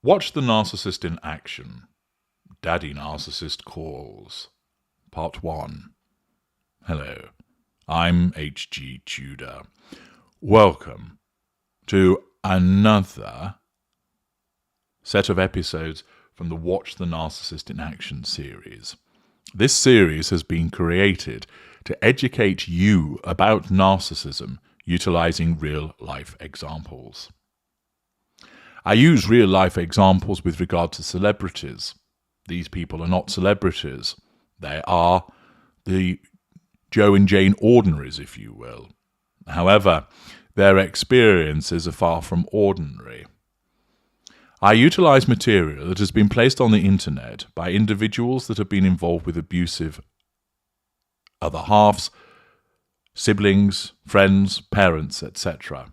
Watch the Narcissist in Action. Daddy Narcissist Calls. Part 1. Hello, I'm H.G. Tudor. Welcome to another set of episodes from the Watch the Narcissist in Action series. This series has been created to educate you about narcissism utilizing real-life examples. I use real-life examples with regard to celebrities. These people are not celebrities. They are the Joe and Jane ordinaries, if you will. However, their experiences are far from ordinary. I utilize material that has been placed on the internet by individuals that have been involved with abusive other halves, siblings, friends, parents, etc.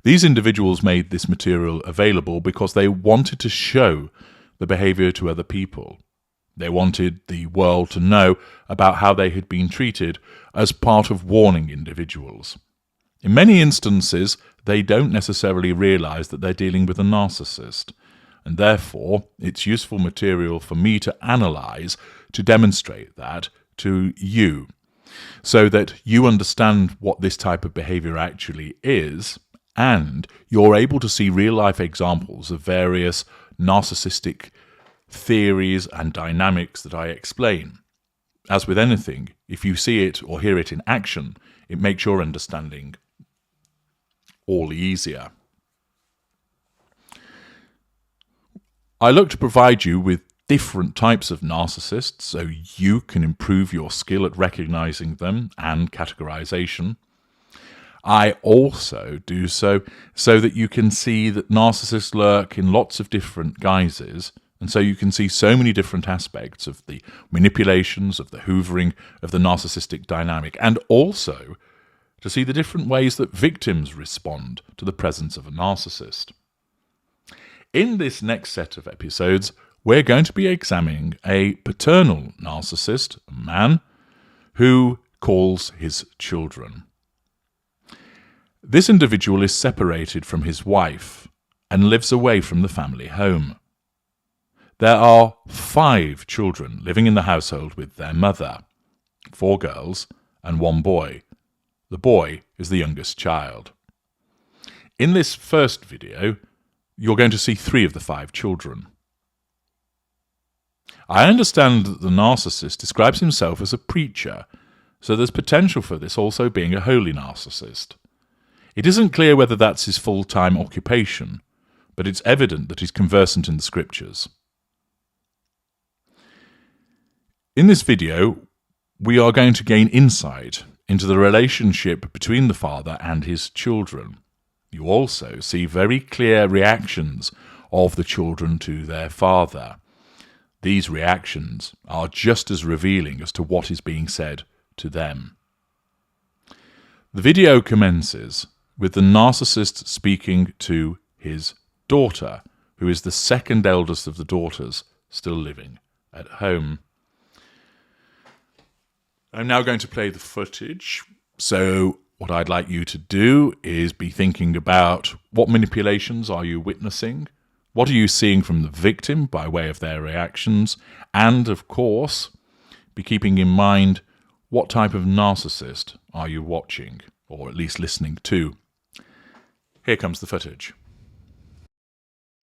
These individuals made this material available because they wanted to show the behavior to other people. They wanted the world to know about how they had been treated as part of warning individuals. In many instances, they don't necessarily realize that they're dealing with a narcissist, and therefore it's useful material for me to analyze to demonstrate that to you, so that you understand what this type of behavior actually is, and you're able to see real-life examples of various narcissistic theories and dynamics that I explain. As with anything, if you see it or hear it in action, it makes your understanding all the easier. I look to provide you with different types of narcissists so you can improve your skill at recognizing them and categorization. I also do so that you can see that narcissists lurk in lots of different guises, and so you can see so many different aspects of the manipulations, of the hoovering, of the narcissistic dynamic, and also to see the different ways that victims respond to the presence of a narcissist. In this next set of episodes, we're going to be examining a paternal narcissist, a man, who calls his children. This individual is separated from his wife and lives away from the family home. There are 5 children living in the household with their mother, 4 girls and 1 boy. The boy is the youngest child. In this first video, you're going to see 3 of the 5 children. I understand that the narcissist describes himself as a preacher, so there's potential for this also being a holy narcissist. It isn't clear whether that's his full-time occupation, but it's evident that he's conversant in the scriptures. In this video, we are going to gain insight into the relationship between the father and his children. You also see very clear reactions of the children to their father. These reactions are just as revealing as to what is being said to them. The video commences with the narcissist speaking to his daughter, who is the second eldest of the daughters still living at home. I'm now going to play the footage. So what I'd like you to do is be thinking about what manipulations are you witnessing, what are you seeing from the victim by way of their reactions, and of course, be keeping in mind what type of narcissist are you watching, or at least listening to. Here comes the footage.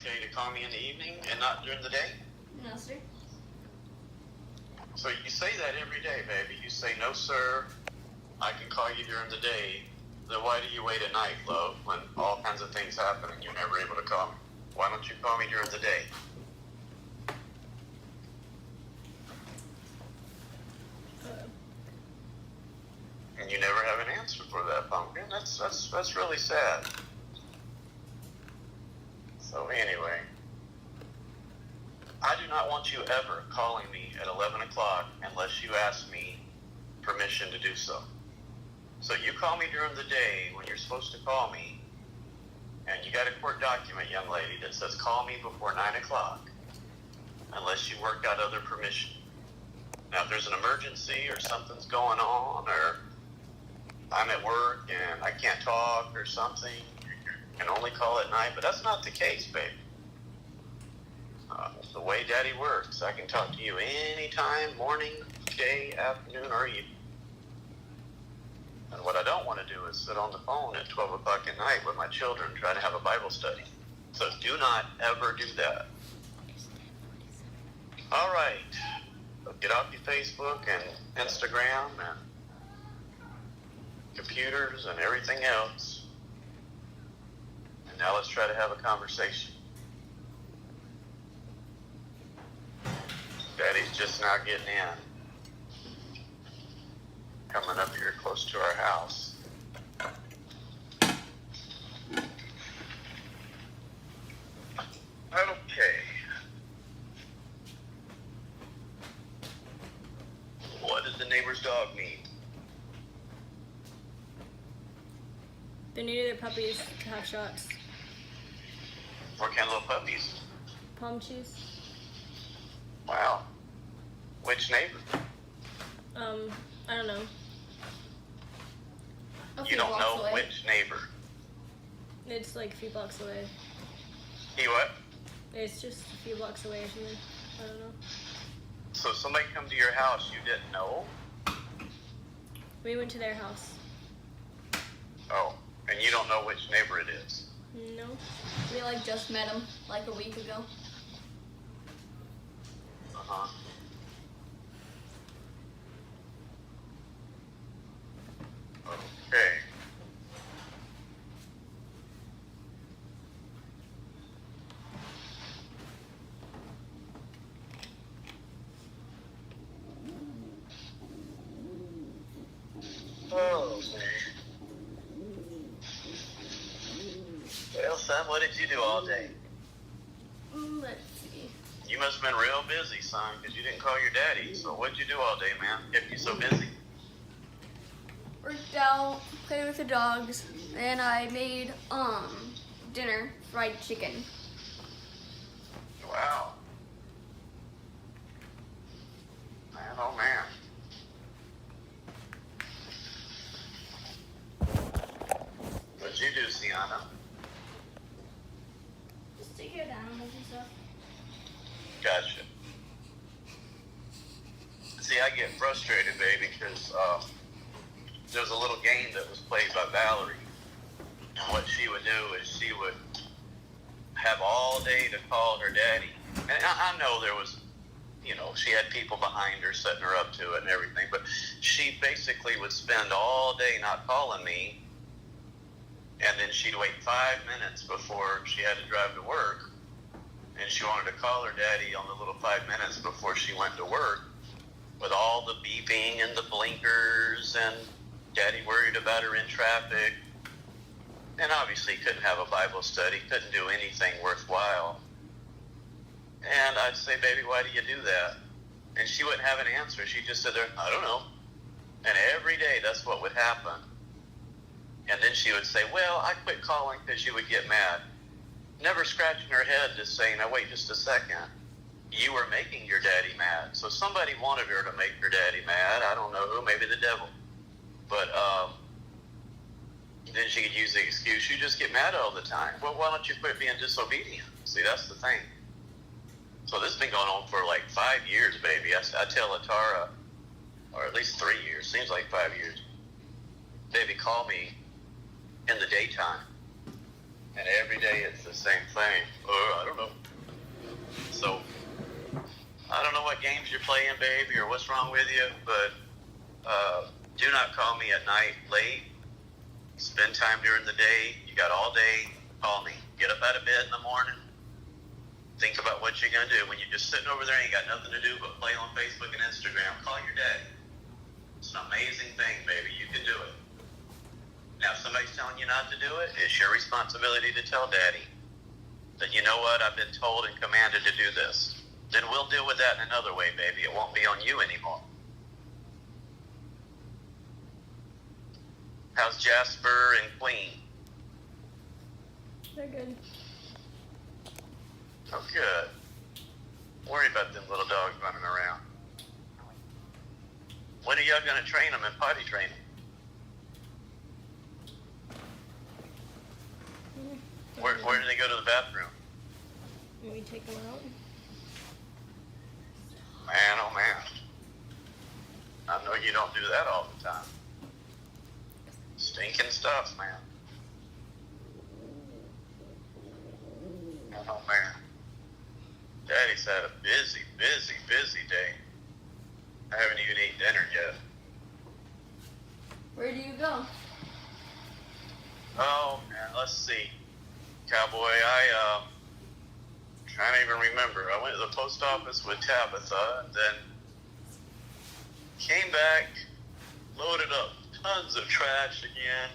Okay to call me in the evening and not during the day? No, sir. So you say that every day, baby. You say, no, sir, I can call you during the day. Then why do you wait at night, love, when all kinds of things happen and you're never able to call me? Why don't you call me during the day? And you never have an answer for that, pumpkin. That's really sad. So anyway, I do not want you ever calling me at 11 o'clock unless you ask me permission to do so. So you call me during the day when you're supposed to call me, and you got a court document, young lady, that says call me before 9 o'clock unless you work out other permission. Now, if there's an emergency or something's going on, or I'm at work and I can't talk or something, you can only call at night, but that's not the case, baby. the way Daddy works. I can talk to you anytime, morning, day, afternoon, or evening. And what I don't want to do is sit on the phone at 12 o'clock at night with my children trying to have a Bible study. So do not ever do that. All right. So get off your Facebook and Instagram and computers and everything else. And now let's try to have a conversation. Daddy's just now getting in. Coming up here close to our house. Okay. What does the neighbor's dog need? They needed their puppies to have shots. What kind of little puppies? Palm cheese. Wow. Which neighbor? I don't know. You don't know which neighbor. It's like a few blocks away. He what? It's just a few blocks away or something. I don't know. So somebody come to your house you didn't know? We went to their house. Oh, and you don't know which neighbor it is? No. We just met him a week ago. Uh-huh. Okay. Oh, man. Well, son, what did you do all day? Let's see. You must have been real busy, son, because you didn't call your daddy. So what'd you do all day, man? Kept you so busy? Worked out, played with the dogs, and I made dinner, fried chicken. Wow. Man, oh man. What'd you do, Sienna? Just take care of the animals and stuff. Gotcha. See, I get frustrated, baby, because there's a little game that was played by Valerie. And what she would do is she would have all day to call her daddy. And I know there was, she had people behind her setting her up to it and everything, but she basically would spend all day not calling me, and then she'd wait 5 minutes before she had to drive to work, and she wanted to call her daddy on the little 5 minutes before she went to work, with all the beeping and the blinkers, and daddy worried about her in traffic, and obviously couldn't have a Bible study, couldn't do anything worthwhile. And I'd say, baby, why do you do that? And she wouldn't have an answer. She just said, I don't know. And every day that's what would happen. And then she would say, well, I quit calling because you would get mad. Never scratching her head, just saying, now wait just a second. You were making your daddy mad. So somebody wanted her to make her daddy mad. I don't know who, maybe the devil. But then she could use the excuse, you just get mad all the time. Well, why don't you quit being disobedient? See, that's the thing. So this has been going on for 5 years, baby. I tell Atara, or at least 3 years, seems like 5 years. Baby, call me in the daytime. And every day it's the same thing. I don't know. So, I don't know what games you're playing, baby, or what's wrong with you, but do not call me at night late. Spend time during the day. You got all day. Call me. Get up out of bed in the morning. Think about what you're going to do. When you're just sitting over there and you got nothing to do but play on Facebook and Instagram, call your daddy. It's an amazing thing, baby. You can do it. Now, if somebody's telling you not to do it, it's your responsibility to tell daddy that, you know what, I've been told and commanded to do this. Then we'll deal with that in another way, baby. It won't be on you anymore. How's Jasper and Queen? They're good. Oh, good. Worry about them little dogs running around. When are y'all going to train them and potty train them? Where do they go to the bathroom? We take them out. man, oh man. I know you don't do that all the time. Stinking stuff, man. Oh man. Daddy's had a busy day. I haven't even eaten dinner yet. Where do you go? Oh man, let's see. Cowboy, I trying to even remember. I went to the post office with Tabitha and then came back, loaded up tons of trash again.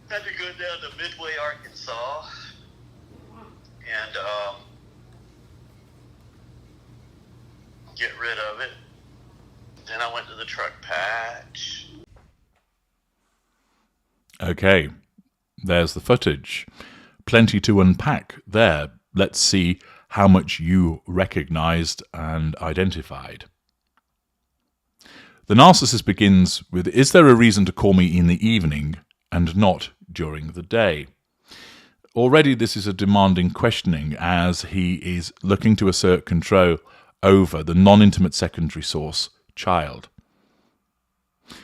Had to go down to Midway, Arkansas, and get rid of it. Then I went to the truck patch. Okay, there's the footage. Plenty to unpack there. Let's see how much you recognized and identified. The narcissist begins with, "Is there a reason to call me in the evening and not during the day?" Already this is a demanding questioning, as he is looking to assert control over the non-intimate secondary source child.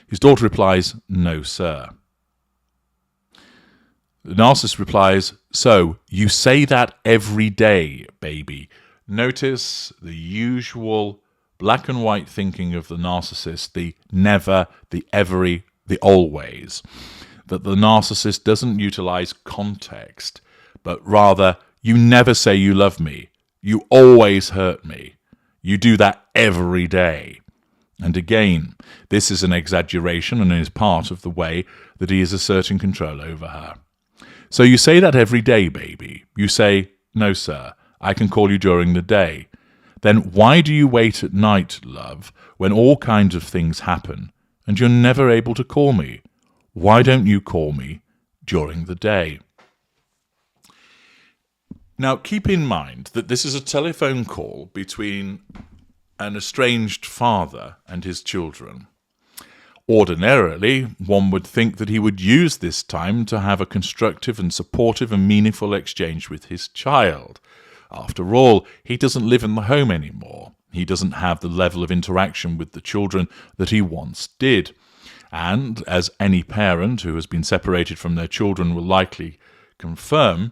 His daughter replies, "No, sir." The narcissist replies, "So, you say that every day, baby." Notice the usual black and white thinking of the narcissist, the never, the every, the always. That the narcissist doesn't utilize context, but rather, you never say you love me. You always hurt me. You do that every day. And again, this is an exaggeration and is part of the way that he is asserting control over her. "So you say that every day, baby." You say, "No, sir, I can call you during the day." Then why do you wait at night, love, when all kinds of things happen and you're never able to call me? Why don't you call me during the day? Now, keep in mind that this is a telephone call between an estranged father and his children. Ordinarily, one would think that he would use this time to have a constructive and supportive and meaningful exchange with his child. After all, he doesn't live in the home anymore. He doesn't have the level of interaction with the children that he once did. And, as any parent who has been separated from their children will likely confirm,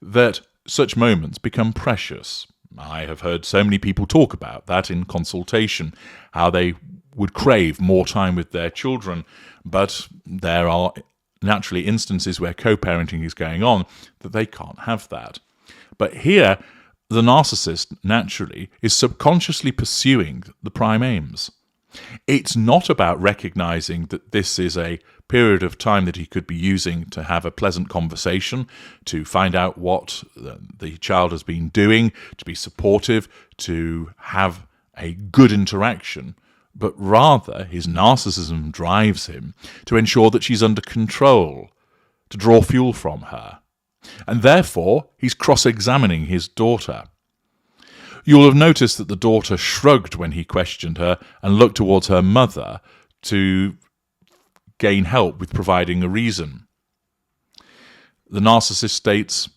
that such moments become precious. I have heard so many people talk about that in consultation, how they would crave more time with their children, but there are naturally instances where co-parenting is going on that they can't have that. But here, the narcissist naturally is subconsciously pursuing the prime aims. It's not about recognizing that this is a period of time that he could be using to have a pleasant conversation, to find out what the child has been doing, to be supportive, to have a good interaction, but rather his narcissism drives him to ensure that she's under control, to draw fuel from her. And therefore, he's cross-examining his daughter. You'll have noticed that the daughter shrugged when he questioned her and looked towards her mother to gain help with providing a reason. The narcissist states,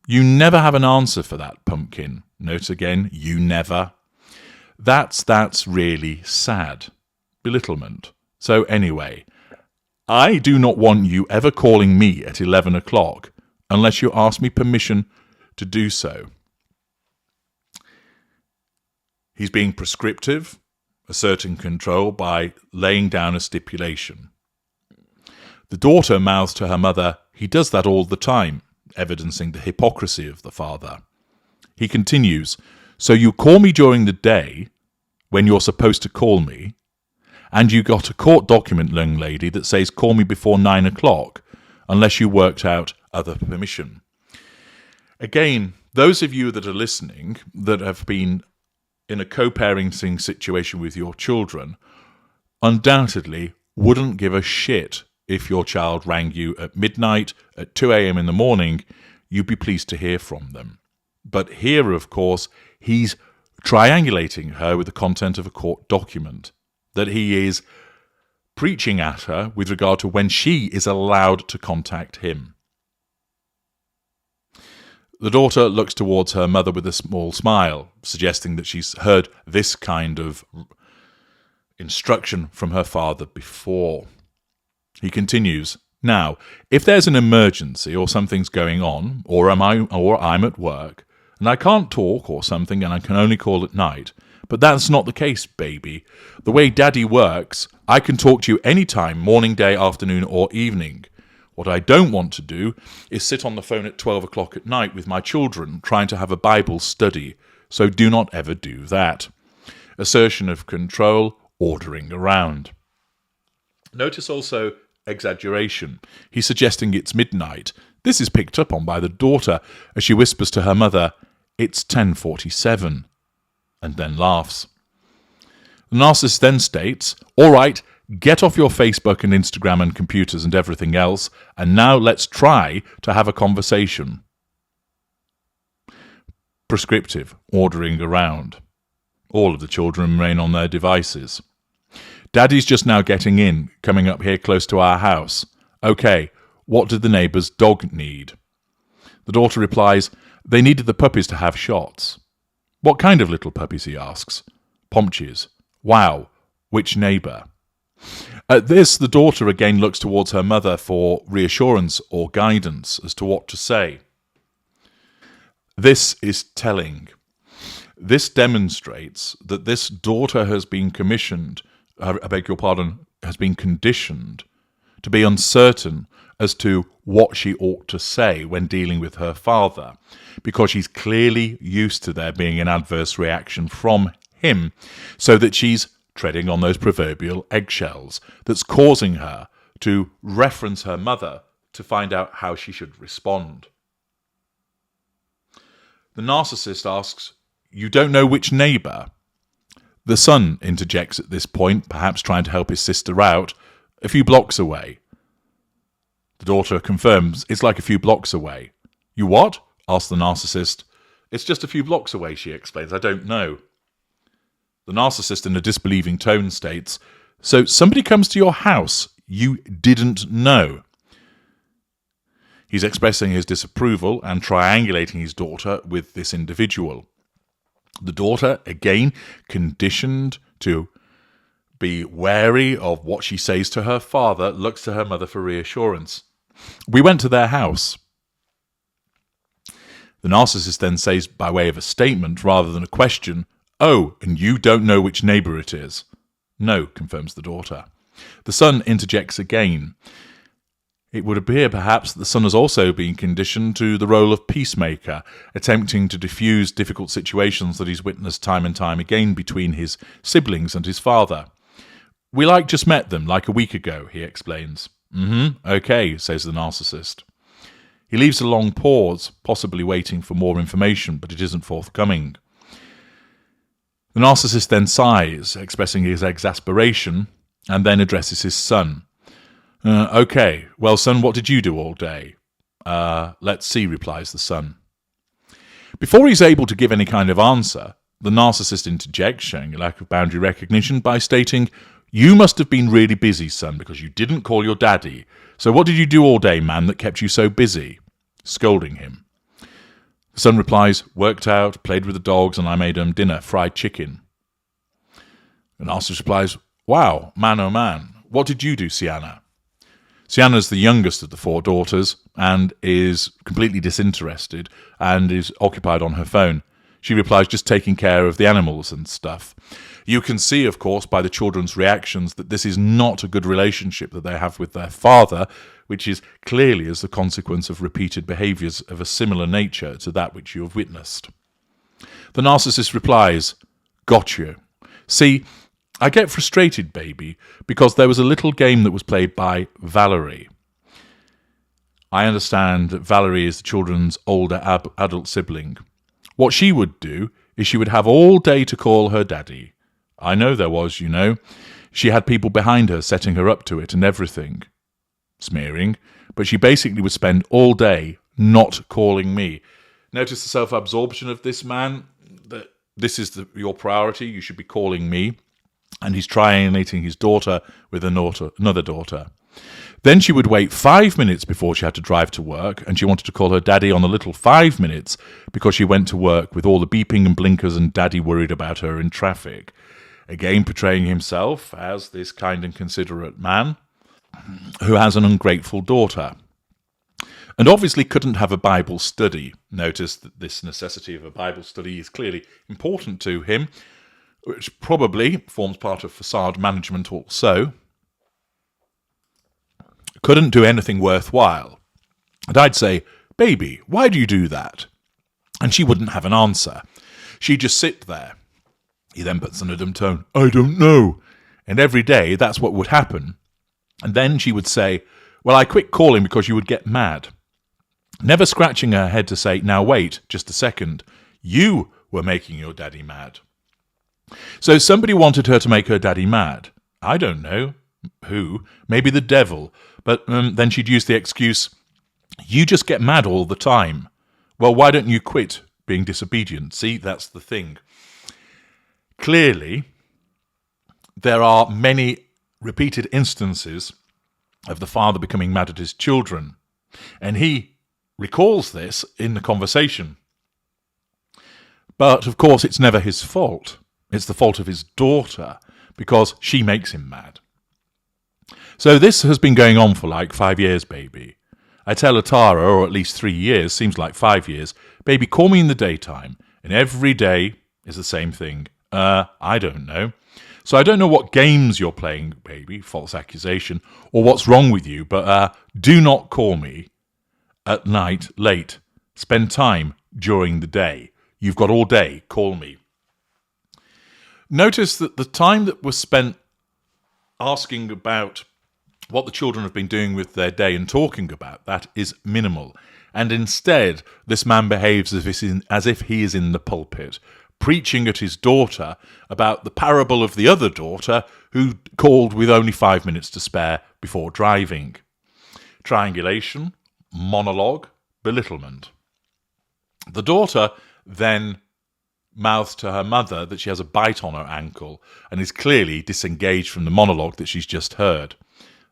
"You never have an answer for that, pumpkin." Note again, you never. That's really sad. Belittlement. So anyway, I do not want you ever calling me at 11 o'clock unless you ask me permission to do so. He's being prescriptive, asserting control by laying down a stipulation. The daughter mouths to her mother, "He does that all the time," evidencing the hypocrisy of the father. He continues, "So you call me during the day when you're supposed to call me, and you got a court document, young lady, that says call me before 9 o'clock unless you worked out other permission." Again, those of you that are listening that have been in a co-parenting situation with your children undoubtedly wouldn't give a shit if your child rang you at midnight, at 2 a.m. in the morning. You'd be pleased to hear from them. But here, of course, he's triangulating her with the content of a court document, that he is preaching at her with regard to when she is allowed to contact him. The daughter looks towards her mother with a small smile, suggesting that she's heard this kind of instruction from her father before. He continues, "Now, if there's an emergency or something's going on, or I'm at work, and I can't talk or something and I can only call at night, but that's not the case, baby. The way Daddy works, I can talk to you anytime, morning, day, afternoon, or evening. What I don't want to do is sit on the phone at 12 o'clock at night with my children trying to have a Bible study, so do not ever do that." Assertion of control, ordering around. Notice also exaggeration. He's suggesting it's midnight. This is picked up on by the daughter as she whispers to her mother, "It's 10:47, and then laughs. The narcissist then states, "All right, get off your Facebook and Instagram and computers and everything else, and now let's try to have a conversation." Prescriptive, ordering around. All of the children remain on their devices. "Daddy's just now getting in, coming up here close to our house. Okay, what did the neighbour's dog need?" The daughter replies, "They needed the puppies to have shots." "What kind of little puppies?" he asks. "Pomchies." "Wow, which neighbour?" At this, the daughter again looks towards her mother for reassurance or guidance as to what to say. This is telling. This demonstrates that this daughter has been has been conditioned to be uncertain as to what she ought to say when dealing with her father, because she's clearly used to there being an adverse reaction from him, so that she's treading on those proverbial eggshells that's causing her to reference her mother to find out how she should respond. The narcissist asks, "You don't know which neighbour?" The son interjects at this point, perhaps trying to help his sister out, "A few blocks away." The daughter confirms, "It's like a few blocks away." "You what?" asks the narcissist. "It's just a few blocks away," she explains. "I don't know." The narcissist, in a disbelieving tone, states, "So somebody comes to your house you didn't know?" He's expressing his disapproval and triangulating his daughter with this individual. The daughter, again, conditioned to be wary of what she says to her father, looks to her mother for reassurance. "We went to their house." The narcissist then says, by way of a statement rather than a question, "Oh, and you don't know which neighbour it is?" "No," confirms the daughter. The son interjects again. It would appear perhaps that the son has also been conditioned to the role of peacemaker, attempting to diffuse difficult situations that he's witnessed time and time again between his siblings and his father. "We just met them like a week ago," he explains. Okay, says the narcissist. He leaves a long pause, possibly waiting for more information, but it isn't forthcoming. The narcissist then sighs, expressing his exasperation, and then addresses his son. "Okay, well, son, what did you do all day?" Let's see," replies the son. Before he's able to give any kind of answer, the narcissist interjects, showing a lack of boundary recognition, by stating, "You must have been really busy, son, because you didn't call your daddy. So what did you do all day, man, that kept you so busy?" Scolding him. The son replies, "Worked out, played with the dogs, and I made them dinner, fried chicken." The narcissist replies, "Wow, man oh man, what did you do, Sienna?" Sienna's the youngest of the four daughters and is completely disinterested and is occupied on her phone. She replies, "Just taking care of the animals and stuff." You can see, of course, by the children's reactions that this is not a good relationship that they have with their father, which is clearly as the consequence of repeated behaviours of a similar nature to that which you have witnessed. The narcissist replies, "Got you. See, I get frustrated, baby, because there was a little game that was played by Valerie. I understand that Valerie is the children's older adult sibling. What she would do is she would have all day to call her daddy. I know there was, you know. She had people behind her setting her up to it and everything. Smearing. But she basically would spend all day not calling me." Notice the self-absorption of this man, that this is your priority, you should be calling me. And he's triangulating his daughter with another daughter. Then she would wait 5 minutes before she had to drive to work, and she wanted to call her daddy on the little 5 minutes because she went to work with all the beeping and blinkers and daddy worried about her in traffic. Again, portraying himself as this kind and considerate man who has an ungrateful daughter. And obviously couldn't have a Bible study. Notice that this necessity of a Bible study is clearly important to him, which probably forms part of facade management also. Couldn't do anything worthwhile. And I'd say, "Baby, why do you do that?" And she wouldn't have an answer. She'd just sit there. He then puts on a dumb tone, "I don't know." And every day that's what would happen. And then she would say, "Well, I quit calling because you would get mad." Never scratching her head to say, "Now wait, just a second. You were making your daddy mad." So somebody wanted her to make her daddy mad. I don't know who, maybe the devil. But then she'd use the excuse, "You just get mad all the time." Well, why don't you quit being disobedient? See, that's the thing. Clearly, there are many repeated instances of the father becoming mad at his children. And he recalls this in the conversation. But, of course, it's never his fault. It's the fault of his daughter, because she makes him mad. So this has been going on for like 5 years, baby. I tell Atara, or at least 3 years, seems like 5 years, "Baby, call me in the daytime." And every day is the same thing. I don't know. So I don't know what games you're playing, baby, false accusation, or what's wrong with you, but do not call me at night late. Spend time during the day. You've got all day, call me. Notice that the time that was spent asking about what the children have been doing with their day and talking about that is minimal. And instead, this man behaves as if he is in the pulpit, preaching at his daughter about the parable of the other daughter who called with only 5 minutes to spare before driving. Triangulation, monologue, belittlement. The daughter then mouths to her mother that she has a bite on her ankle and is clearly disengaged from the monologue that she's just heard.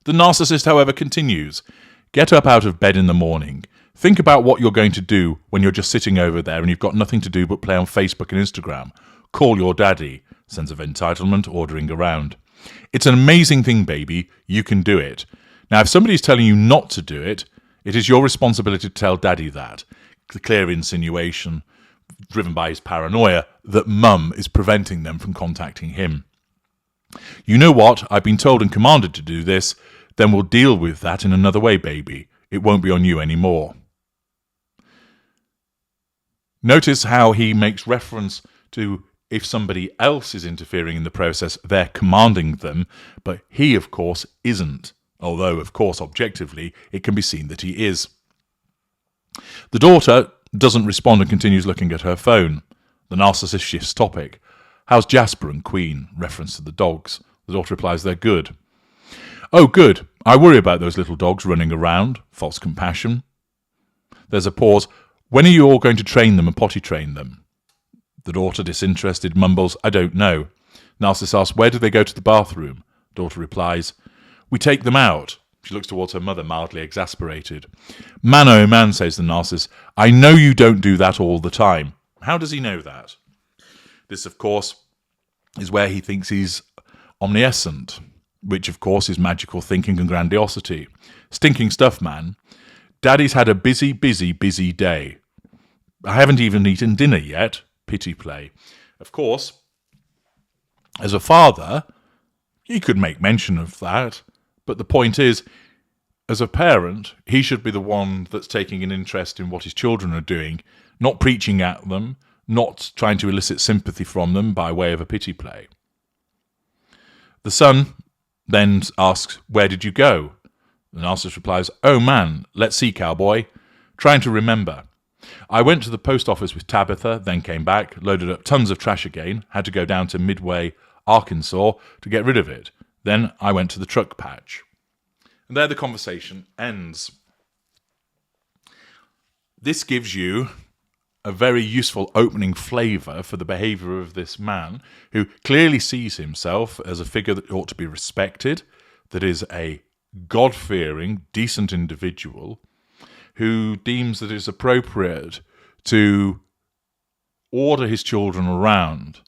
The narcissist, however, continues. "Get up out of bed in the morning. Think about what you're going to do when you're just sitting over there and you've got nothing to do but play on Facebook and Instagram. Call your daddy." Sense of entitlement, ordering around. "It's an amazing thing, baby. You can do it. Now, if somebody's telling you not to do it, it is your responsibility to tell daddy that." The clear insinuation, driven by his paranoia, that mum is preventing them from contacting him. "You know what? I've been told and commanded to do this. Then we'll deal with that in another way, baby. It won't be on you anymore." Notice how he makes reference to if somebody else is interfering in the process, they're commanding them, but he, of course, isn't. Although, of course, objectively, it can be seen that he is. The daughter doesn't respond and continues looking at her phone. The narcissist shifts topic. "How's Jasper and Queen?" Reference to the dogs. The daughter replies, "They're good." "Oh, good. I worry about those little dogs running around." False compassion. There's a pause. "When are you all going to train them and potty train them?" The daughter, disinterested, mumbles, "I don't know." Narcissist asks, "Where do they go to the bathroom?" Daughter replies, "We take them out." She looks towards her mother, mildly exasperated. "Man, oh man," says the narcissist, "I know you don't do that all the time." How does he know that? This, of course, is where he thinks he's omniscient, which, of course, is magical thinking and grandiosity. Stinking stuff, man. Daddy's had a busy, busy, busy day. I haven't even eaten dinner yet. Pity play. Of course, as a father, he could make mention of that, but the point is, as a parent, he should be the one that's taking an interest in what his children are doing, not preaching at them, not trying to elicit sympathy from them by way of a pity play. The son then asks, "Where did you go?" The narcissist replies, "Oh man, let's see, cowboy. Trying to remember. I went to the post office with Tabitha, then came back, loaded up tons of trash again, had to go down to Midway, Arkansas, to get rid of it. Then I went to the truck patch." And there the conversation ends. This gives you a very useful opening flavour for the behaviour of this man, who clearly sees himself as a figure that ought to be respected, that is a God-fearing, decent individual who deems that it's appropriate to order his children around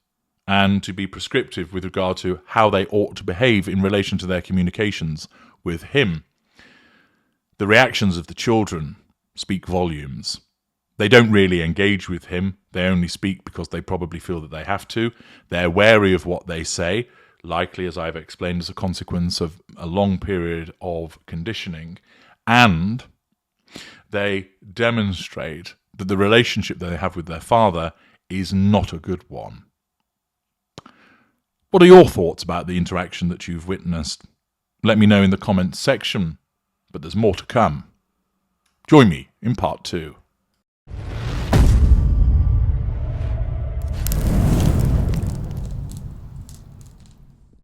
and to be prescriptive with regard to how they ought to behave in relation to their communications with him. The reactions of the children speak volumes. They don't really engage with him. They only speak because they probably feel that they have to. They're wary of what they say, likely, as I've explained, as a consequence of a long period of conditioning. And they demonstrate that the relationship that they have with their father is not a good one. What are your thoughts about the interaction that you've witnessed? Let me know in the comments section, but there's more to come. Join me in part 2.